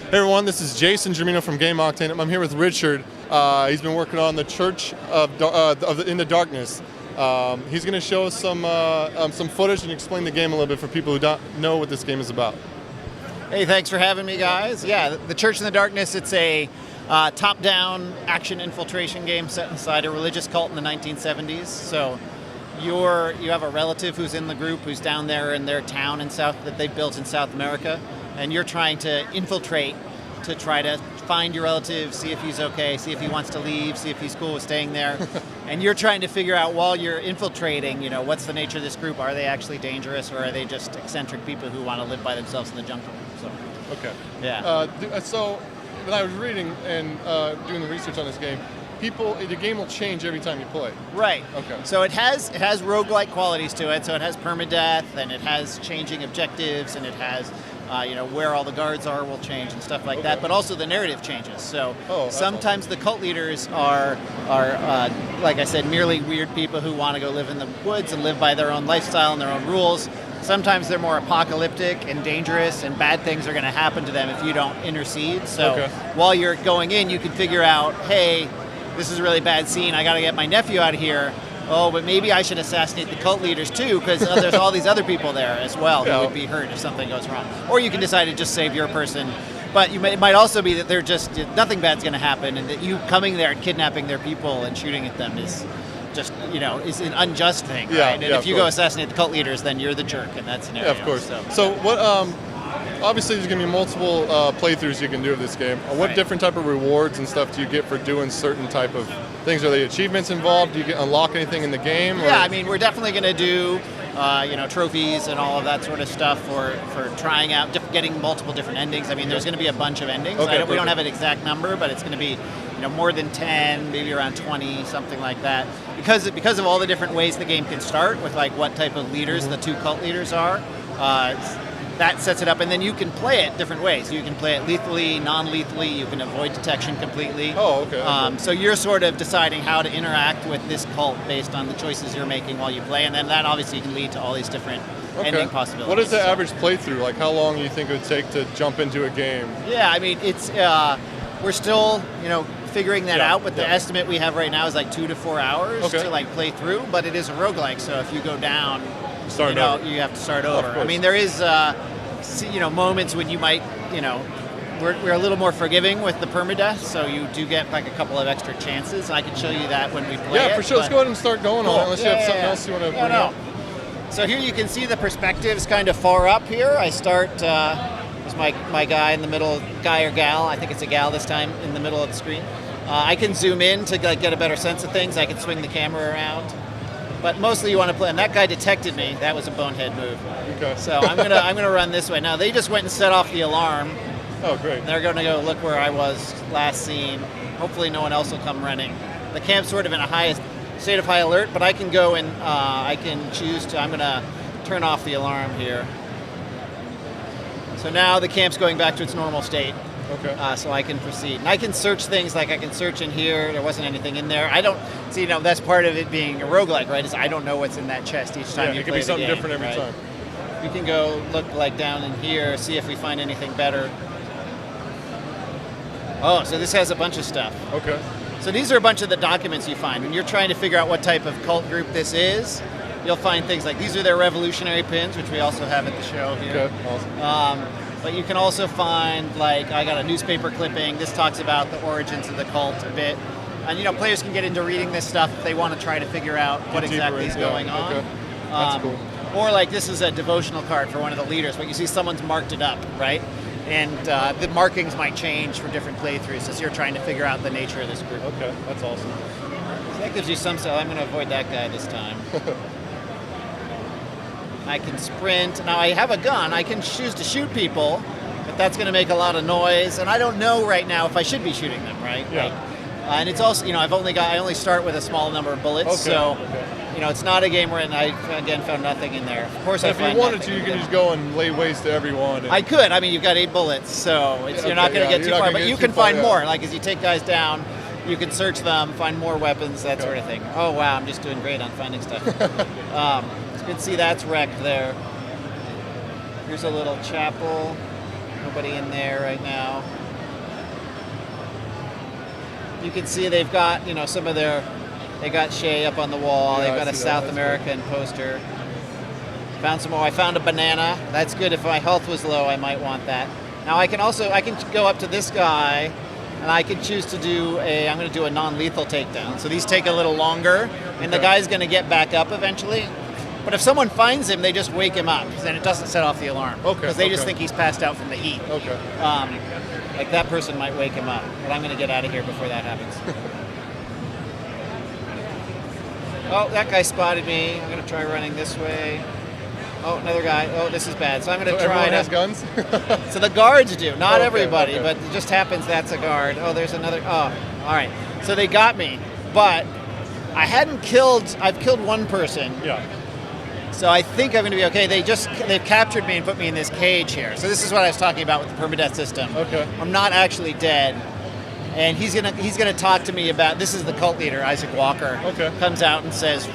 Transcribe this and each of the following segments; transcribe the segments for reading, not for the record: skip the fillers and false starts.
Hey everyone, this is Jason Germino from GameOctane. I'm here with Richard. He's been working on the Church in the Darkness. He's going to show us some footage and explain the game a little bit for people who don't know what this game is about. Hey, thanks for having me, guys. Yeah, the Church in the Darkness, it's a top-down action infiltration game set inside a religious cult in the 1970s. So you have a relative who's in the group who's down there in their town that they've built in South America, and you're trying to infiltrate to try to find your relative, see if he's okay, see if he wants to leave, see if he's cool with staying there. And you're trying to figure out while you're infiltrating, what's the nature of this group? Are they actually dangerous, or are they just eccentric people who want to live by themselves in the jungle? So, okay. Yeah. So when I was reading and doing the research on this game, the game will change every time you play. Right. Okay. So it has roguelike qualities to it. So it has permadeath, and it has changing objectives, and it has where all the guards are will change and stuff like that. But also the narrative changes. So sometimes awesome. the cult leaders are like I said, merely weird people who want to go live in the woods and live by their own lifestyle and their own rules. Sometimes they're more apocalyptic and dangerous, and bad things are going to happen to them if you don't intercede. So while you're going in, you can figure out, hey, this is a really bad scene, I got to get my nephew out of here. Oh, but maybe I should assassinate the cult leaders too, because there's all these other people there as well who would be hurt if something goes wrong. Or you can decide to just save your person. But it might also be that nothing bad's going to happen, and that you coming there and kidnapping their people and shooting at them is just, is an unjust thing, right? And if you go assassinate the cult leaders, then you're the jerk in that scenario. Yeah, of course. So what? Obviously, there's going to be multiple playthroughs you can do of this game. What different type of rewards and stuff do you get for doing certain type of things? Are there achievements involved? Do you unlock anything in the game? Yeah, I mean, we're definitely going to do trophies and all of that sort of stuff for trying out, getting multiple different endings. I mean, there's going to be a bunch of endings. We don't have an exact number, but it's going to be more than 10, maybe around 20, something like that. Because of all the different ways the game can start with what type of leaders the two cult leaders are. That sets it up, and then you can play it different ways. You can play it lethally, non-lethally. You can avoid detection completely. Oh, okay. So you're sort of deciding how to interact with this cult based on the choices you're making while you play, and then that obviously can lead to all these different ending possibilities. What is the average playthrough? Like, how long do you think it would take to jump into a game? Yeah, I mean, it's we're still figuring that out, but the estimate we have right now is 2 to 4 hours to play through. But it is a roguelike, so if you go down, you have to start over. I mean, there is, moments when you might, we're a little more forgiving with the permadeath, so you do get a couple of extra chances. I can show you that when we play it. Yeah, for sure. Let's go ahead and start going on it, unless you have something else you want to bring up. So here you can see the perspectives kind of far up here. I start, there's my guy in the middle, guy or gal, I think it's a gal this time, in the middle of the screen. I can zoom in to get a better sense of things. I can swing the camera around. But mostly you want to play, and that guy detected me. That was a bonehead move. Okay. So I'm gonna run this way. Now they just went and set off the alarm. Oh, great. They're going to go look where I was last seen. Hopefully no one else will come running. The camp's sort of in a state of high alert, but I can go and I can choose to. I'm gonna turn off the alarm here. So now the camp's going back to its normal state. Okay. So I can proceed. And I can search things, I can search in here. There wasn't anything in there. I don't see. That's part of it being a roguelike, right? Is I don't know what's in that chest each time you play the game. It can be something different every time. We can go look down in here, see if we find anything better. Oh, so this has a bunch of stuff. Okay. So these are a bunch of the documents you find when you're trying to figure out what type of cult group this is. You'll find things like these are their revolutionary pins, which we also have at the show here. Okay. Awesome. But you can also find, I got a newspaper clipping. This talks about the origins of the cult a bit. And, players can get into reading this stuff if they want to try to figure out what exactly is going on. Okay. That's cool. Or, this is a devotional card for one of the leaders, but you see someone's marked it up, right? And the markings might change for different playthroughs as you're trying to figure out the nature of this group. Okay, that's awesome. So that gives you some stuff. I'm going to avoid that guy this time. I can sprint. Now I have a gun. I can choose to shoot people, but that's going to make a lot of noise. And I don't know right now if I should be shooting them, right? Yeah. And it's also, I only start with a small number of bullets, it's not a game where I again found nothing in there. Of course, if you wanted to, you can just go and lay waste to everyone. I could. I mean, you've got 8 bullets, so you're not going to get too far. But you can find more. As you take guys down, you can search them, find more weapons, that sort of thing. Oh wow, I'm just doing great on finding stuff. You can see that's wrecked there. Here's a little chapel. anybody in there right now. You can see they've got, some of their, they got Shay up on the wall. Yeah, They've got a South American poster. Found some more. I found a banana. That's good. If my health was low, I might want that. Now I can go up to this guy, and I can choose to do I'm going to do a non-lethal takedown. So these take a little longer, and the guy's going to get back up eventually. But if someone finds him, they just wake him up, and it doesn't set off the alarm. Okay. Because they just think he's passed out from the heat. Okay. Like that person might wake him up, but I'm going to get out of here before that happens. Oh, that guy spotted me. I'm going to try running this way. Oh, another guy. Oh, this is bad. So I'm going to try everyone has guns? So the guards do, not everybody, okay. but it just happens that's a guard. Oh, there's another. Oh, all right. So they got me, but I've killed one person. Yeah. So I think I'm going to be okay. They've captured me and put me in this cage here. So this is what I was talking about with the permadeath system. Okay. I'm not actually dead. And he's gonna talk to me about, this is the cult leader, Isaac Walker. Okay. Comes out and says,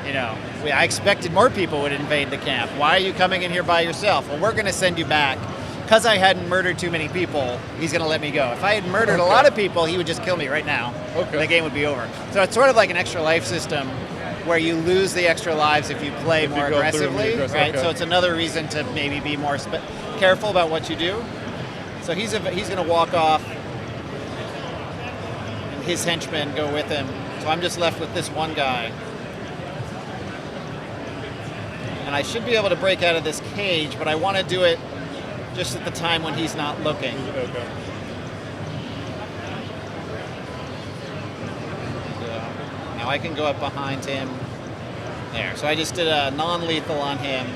I expected more people would invade the camp. Why are you coming in here by yourself? Well, we're gonna send you back. Because I hadn't murdered too many people, he's gonna let me go. If I had murdered a lot of people, he would just kill me right now. Okay. The game would be over. So it's sort of like an extra life system where you lose the extra lives if you play more aggressively. Right. Okay. So it's another reason to maybe be more careful about what you do. So he's gonna walk off. His henchmen go with him. So I'm just left with this one guy. And I should be able to break out of this cage, but I want to do it just at the time when he's not looking. Okay. So now I can go up behind him. There. So I just did a non-lethal on him.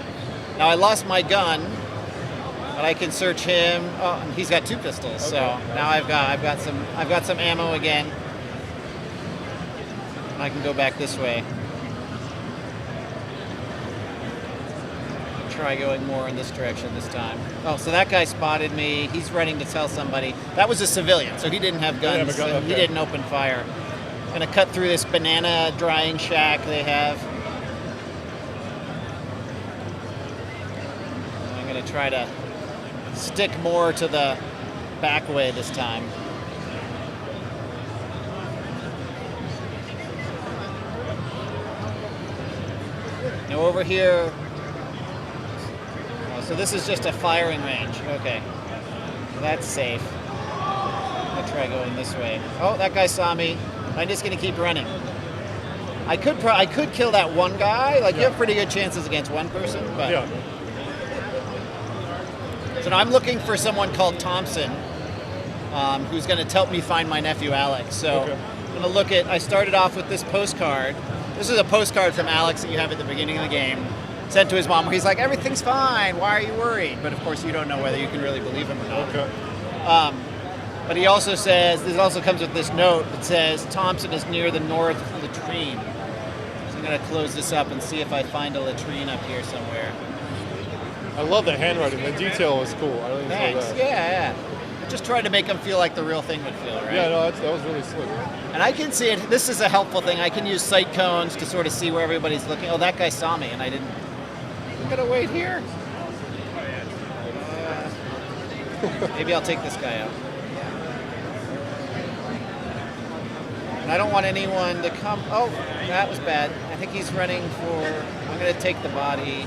Now I lost my gun, but I can search him. Oh, and he's got two pistols. Okay. So now I've got some ammo again. I can go back this way. Try going more in this direction this time. Oh, so that guy spotted me. He's running to tell somebody. That was a civilian, so he didn't have guns. So he didn't open fire. I'm gonna cut through this banana drying shack they have. I'm gonna try to stick more to the back way this time. Now over here, so this is just a firing range. Okay, that's safe. I'll try going this way. Oh, that guy saw me. I'm just gonna keep running. I could kill that one guy. Like, you have pretty good chances against one person, but. Yeah. So now I'm looking for someone called Thompson, who's going to help me find my nephew Alex. So I'm going to look at. I started off with this postcard. This is a postcard from Alex that you have at the beginning of the game, sent to his mom, where he's like, "Everything's fine. Why are you worried?" But of course, you don't know whether you can really believe him or not. Okay. But he also says, this also comes with this note that says, Thompson is near the north latrine. So I'm going to close this up and see if I find a latrine up here somewhere. I love the handwriting. The detail was cool. I really enjoyed Thanks. that. Yeah. I just tried to make them feel like the real thing would feel, right? Yeah, no, that was really slick. And I can see it. This is a helpful thing. I can use sight cones to sort of see where everybody's looking. Oh, that guy saw me, and I didn't. I'm going to wait here. Maybe I'll take this guy out. And I don't want anyone to come. Oh, that was bad. I think he's running for. I'm going to take the body.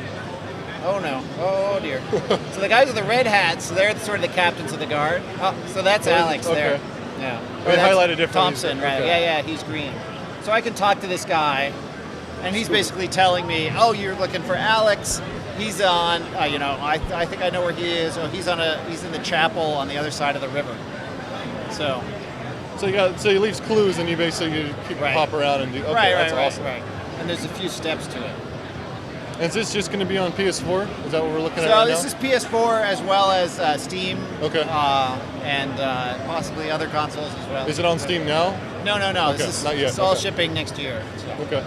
Oh no. Oh dear. So the guys with the red hats, they're sort of the captains of the guard. Oh, so that's Alex there. Yeah. They highlighted differently. Thompson, right? Okay. Yeah, he's green. So I can talk to this guy, and he's basically telling me, "Oh, you're looking for Alex. He's on. I think I know where he is. Oh, he's in the chapel on the other side of the river." So he leaves clues, and you basically pop around and do. Okay, that's awesome. Right. And there's a few steps to it. And is this just going to be on PS4? Is that what we're looking at right now? So this is PS4 as well as Steam. Okay. And possibly other consoles as well. Is it on Steam now? No. Okay, not yet. It's all shipping next year. So. Okay.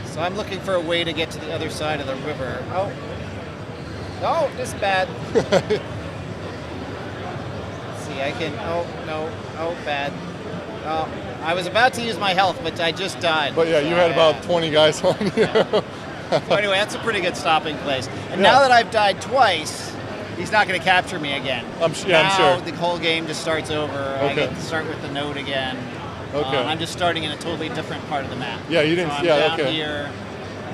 So I'm looking for a way to get to the other side of the river. Oh, this is bad. See, I can. Oh no. Oh, bad. Oh, I was about to use my health, but I just died. But yeah, you had about 20 guys on you. So anyway, that's a pretty good stopping place. And now that I've died twice, he's not going to capture me again. I'm sure. The whole game just starts over. Okay. I get to start with the node again. Okay. I'm just starting in a totally different part of the map. Yeah, you didn't. So I'm yeah. down here.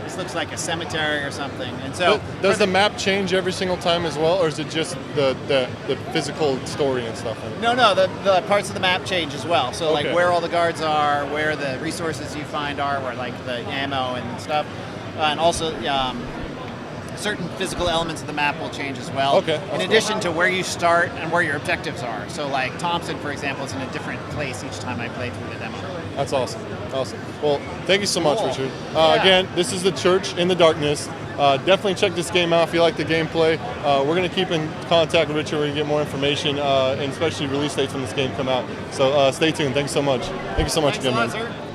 This looks like a cemetery or something. And so Does the map change every single time as well, or is it just the physical story and stuff? No, the parts of the map change as well. So like Okay. where all the guards are, where the resources you find are, where like the ammo and stuff, and also certain physical elements of the map will change as well. Okay. In addition to where you start and where your objectives are. So like Thompson, for example, is in a different place each time I play through the demo. That's awesome. Awesome. Well, thank you so much, Cool. Richard. Yeah. Again, this is the Church in the Darkness. Definitely check this game out if you like the gameplay. We're going to keep in contact with Richard when we get more information, and especially release dates when this game come out. So stay tuned. Thanks so much. Thank you so much Thanks again, a lot, man. sir.